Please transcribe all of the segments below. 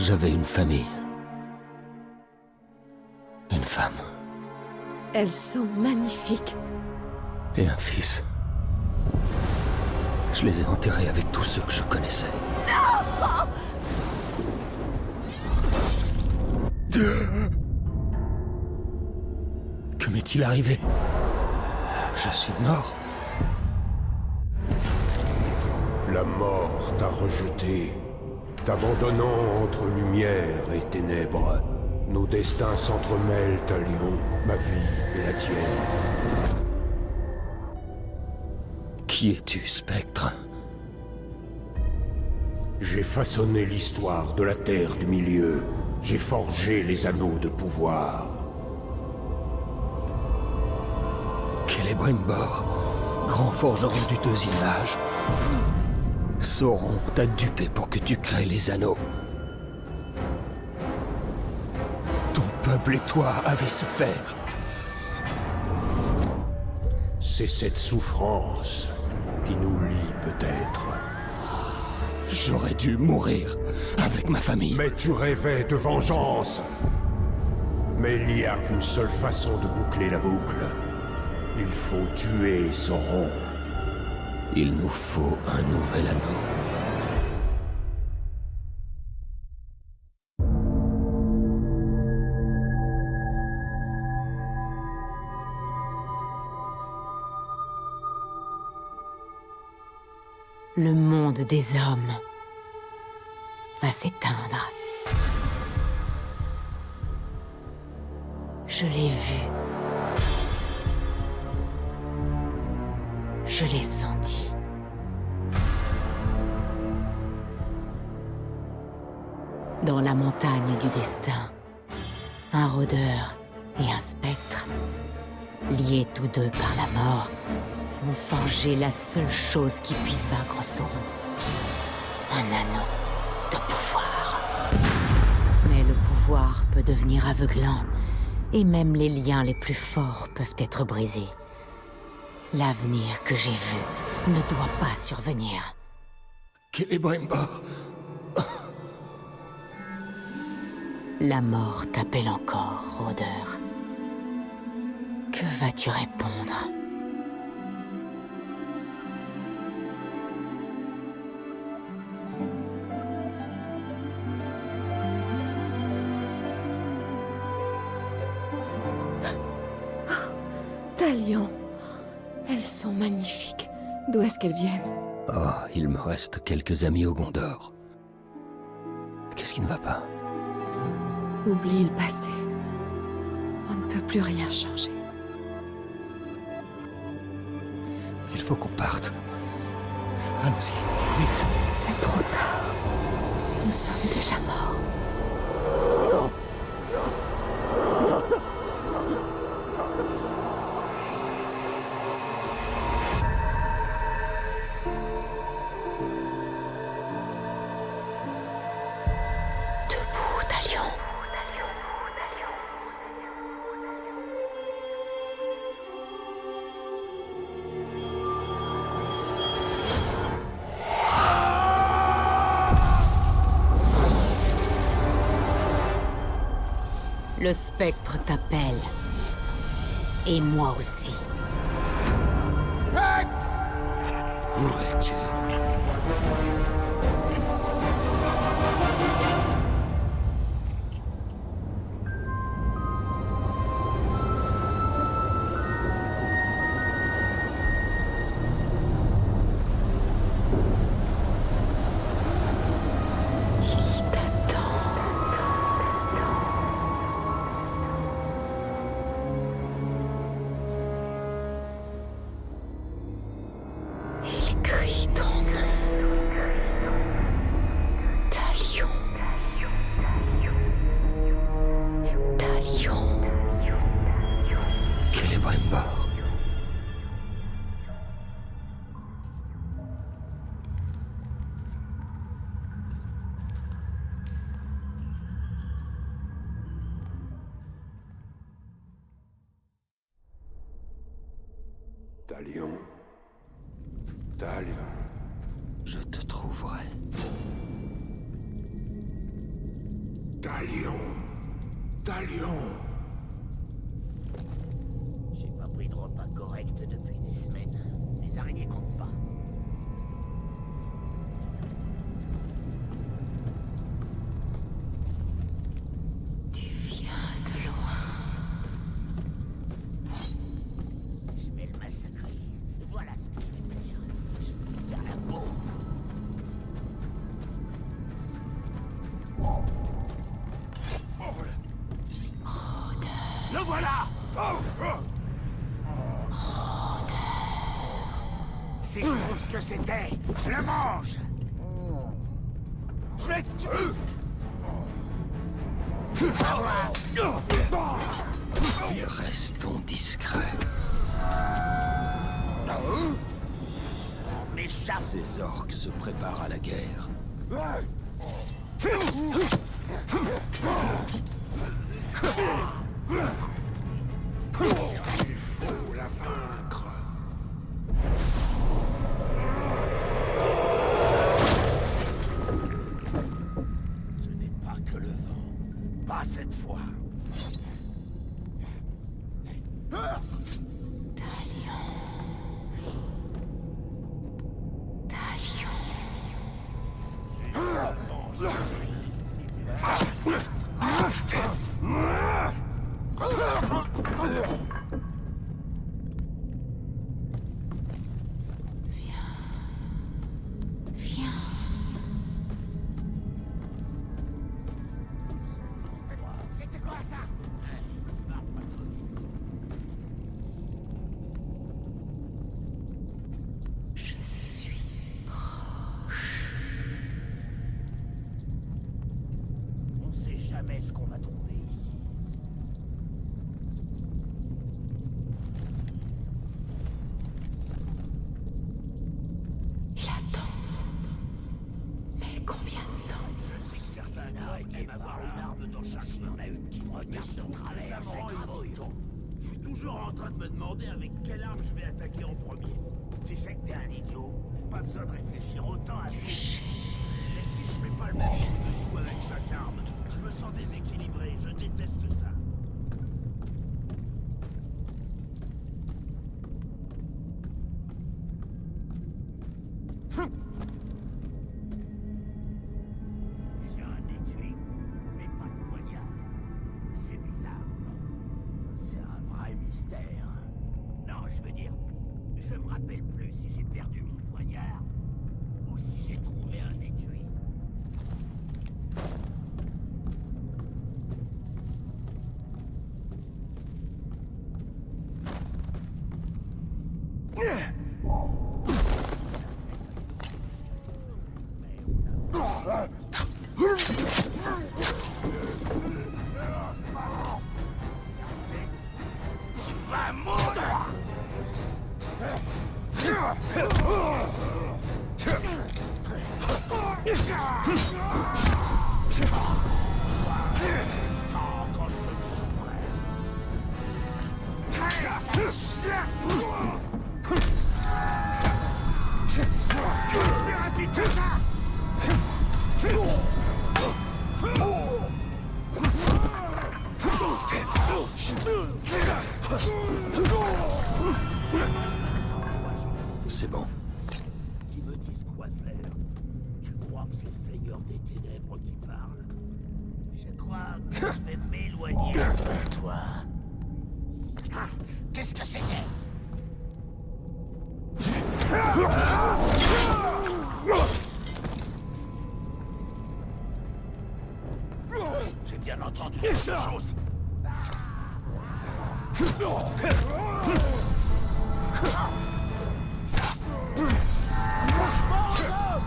J'avais une famille. Une femme. Elles sont magnifiques. Et un fils. Je les ai enterrés avec tous ceux que je connaissais. Non! Que m'est-il arrivé? Je suis mort. La mort t'a rejeté, t'abandonnant entre lumière et ténèbres. Nos destins s'entremêlent à Lyon, ma vie et la tienne. Qui es-tu, Spectre? J'ai façonné l'histoire de la Terre du Milieu. J'ai forgé les anneaux de pouvoir. Celebrimbor, grand forgeron du deuxième âge. Sauron t'a dupé pour que tu crées les anneaux. Ton peuple et toi avez souffert. C'est cette souffrance qui nous lie peut-être. J'aurais dû mourir avec ma famille. Mais tu rêvais de vengeance. Mais il n'y a qu'une seule façon de boucler la boucle. Il faut tuer Sauron. Il nous faut un nouvel anneau. Le monde des hommes va s'éteindre. Je l'ai vu. Je l'ai senti. Dans la montagne du destin, un rôdeur et un spectre, liés tous deux par la mort, ont forgé la seule chose qui puisse vaincre Sauron. Un anneau de pouvoir. Mais le pouvoir peut devenir aveuglant, et même les liens les plus forts peuvent être brisés. L'avenir que j'ai vu ne doit pas survenir. Celebrimbor. La mort t'appelle encore, rôdeur. Que vas-tu répondre ? Talion. Elles sont magnifiques. D'où est-ce qu'elles viennent? Oh, il me reste quelques amis au Gondor. Qu'est-ce qui ne va pas? Oublie le passé. On ne peut plus rien changer. Il faut qu'on parte. Allons-y, vite. C'est trop tard. Nous sommes déjà morts. Debout, Talion. Le spectre t'appelle. Et moi aussi. Où es-tu? Il t'attend. Il crie ton nom. Talion. Talion. Celebrimbor. Talion. Talion. Je te trouverai. Talion. J'ai pas pris de repas correct depuis des semaines. Les araignées comptent pas. Tu viens de loin. Je vais le massacrer. Voilà ce que je vais faire. Je vais lui faire la peau. Le voilà! C'est tout ce que c'était! Je le mange! Je vais te tuer! Et restons discrets. M'échappe! Ces orques se préparent à la guerre. Il faut la vaincre. Ce n'est pas que le vent. Pas cette fois. C'était quoi ça? Je suis On sait jamais ce qu'on va trouver ici. il attend. Mais combien de temps? Je sais que certains gars aiment avoir une arme dans chaque main. Il y en a une qui me regarde de travers, ça gravouille. Je suis toujours en train de me demander avec quelle arme je vais attaquer en premier. Tu sais que t'es un idiot. Pas besoin de réfléchir autant à vite. Mais si je fais pas le même coup avec chaque arme, je me sens déséquilibré, je déteste ça. J'ai un étui, mais pas de poignard. C'est bizarre, non? C'est un vrai mystère. Non, je veux dire, je me rappelle plus si j'ai perdu mon poignard ou si j'ai trouvé un étui. Tu vas mourir! Quand je peux Plus rapide que ça! C'est bon. Qui me disent quoi faire. Tu crois que c'est le Seigneur des Ténèbres qui parle? Je crois que je vais m'éloigner un peu de toi. Ah, qu'est-ce que c'était? J'ai bien entendu quelque chose.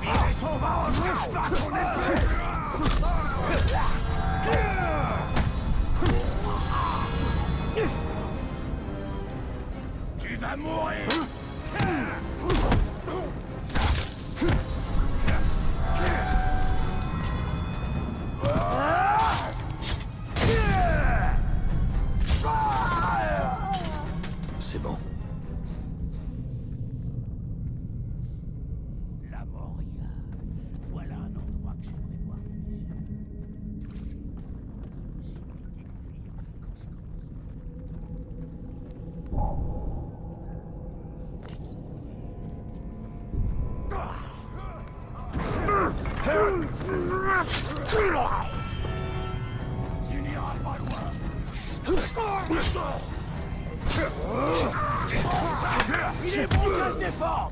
Visez son ventre, pas son épée! Tu vas mourir! Tu n'iras pas loin. Il est bon qu'à se défendre.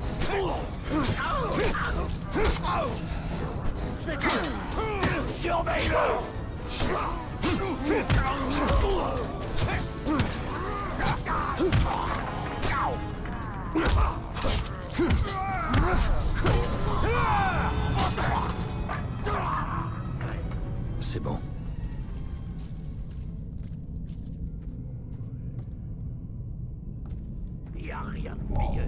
Je vais te... Surveille-le. C'est bon. Il n'y a rien de meilleur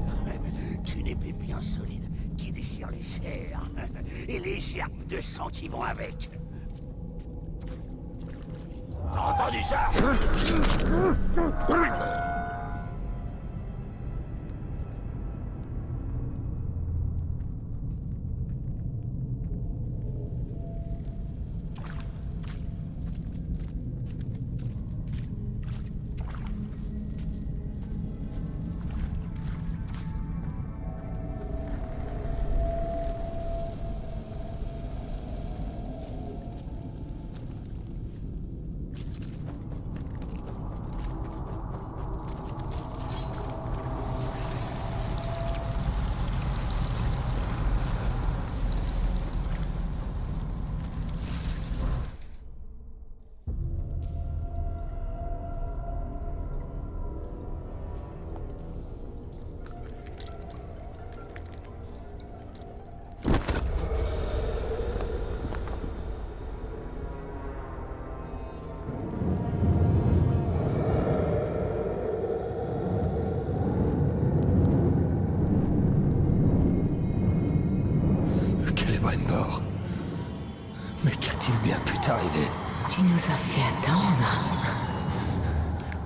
qu'une épée bien solide qui déchire les chairs et les gerbes de sang qui vont avec. T'as entendu ça? Celebrimbor. Mais qu'a-t-il bien pu t'arriver? Tu nous as fait attendre.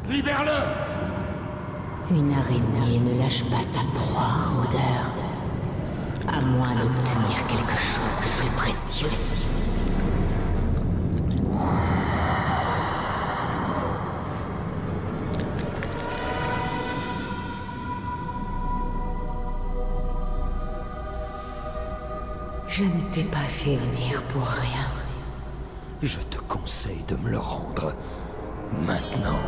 Libère-le! Une araignée ne lâche pas sa proie, rôdeur. À moins d'obtenir quelque chose de plus précieux. Je ne t'ai pas fait venir pour rien. Je te conseille de me le rendre. Maintenant.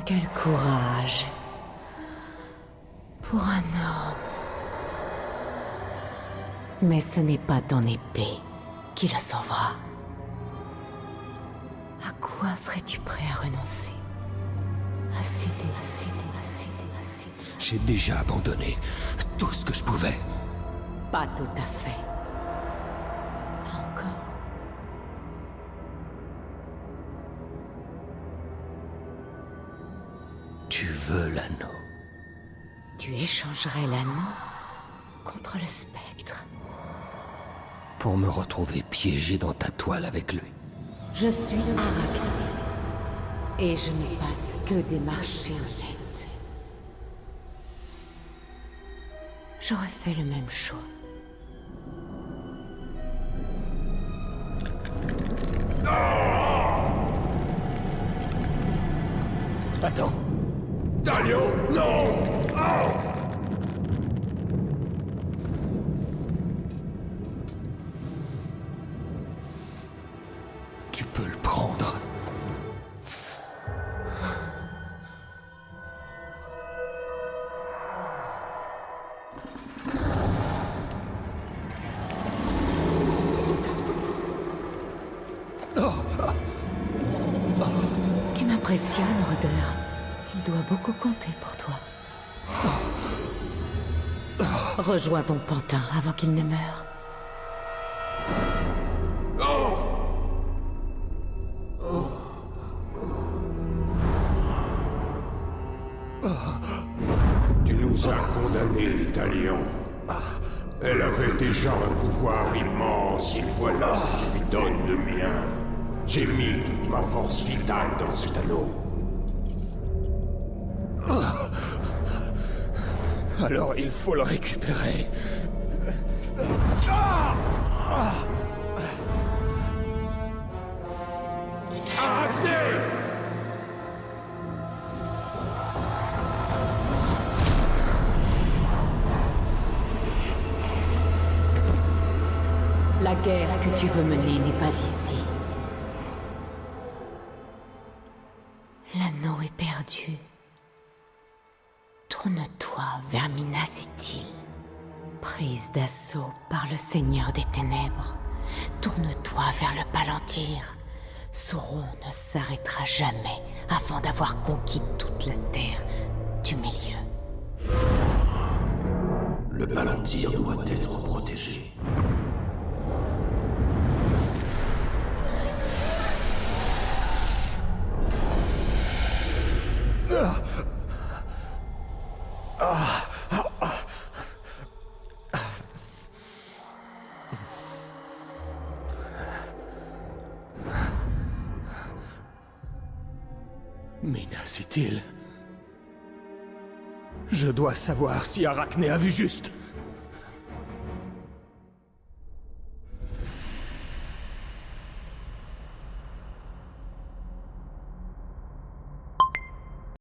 Quel courage. Pour un homme. Mais ce n'est pas ton épée qui le sauvera. À quoi serais-tu prêt à renoncer? Assez. J'ai déjà abandonné tout ce que je pouvais. Pas tout à fait. Pas encore. Tu veux l'anneau? Tu échangerais l'anneau contre le spectre. Pour me retrouver piégé dans ta toile avec lui. Je suis Arachné. Et je ne passe que des marchés honnêtes. J'aurais fait le même choix. Attends. Talion, non! Tu peux le prendre. Tu m'impressionnes, rôdeur. Il doit beaucoup compter pour toi. Rejoins ton pantin avant qu'il ne meure. Tu nous as condamnés, Talion. Elle avait déjà un pouvoir immense, et voilà, je lui donne le mien. J'ai mis toute ma force vitale dans cet anneau. Alors il faut le récupérer. Arachné! La guerre que tu veux mener n'est pas ici. L'anneau est perdu. Tourne-toi vers Minas Ithil. Prise d'assaut par le Seigneur des Ténèbres, tourne-toi vers le Palantir. Sauron ne s'arrêtera jamais avant d'avoir conquis toute la terre du milieu. Le Palantir doit être protégé. Minas Ithil. Je dois savoir si Arachné a vu juste.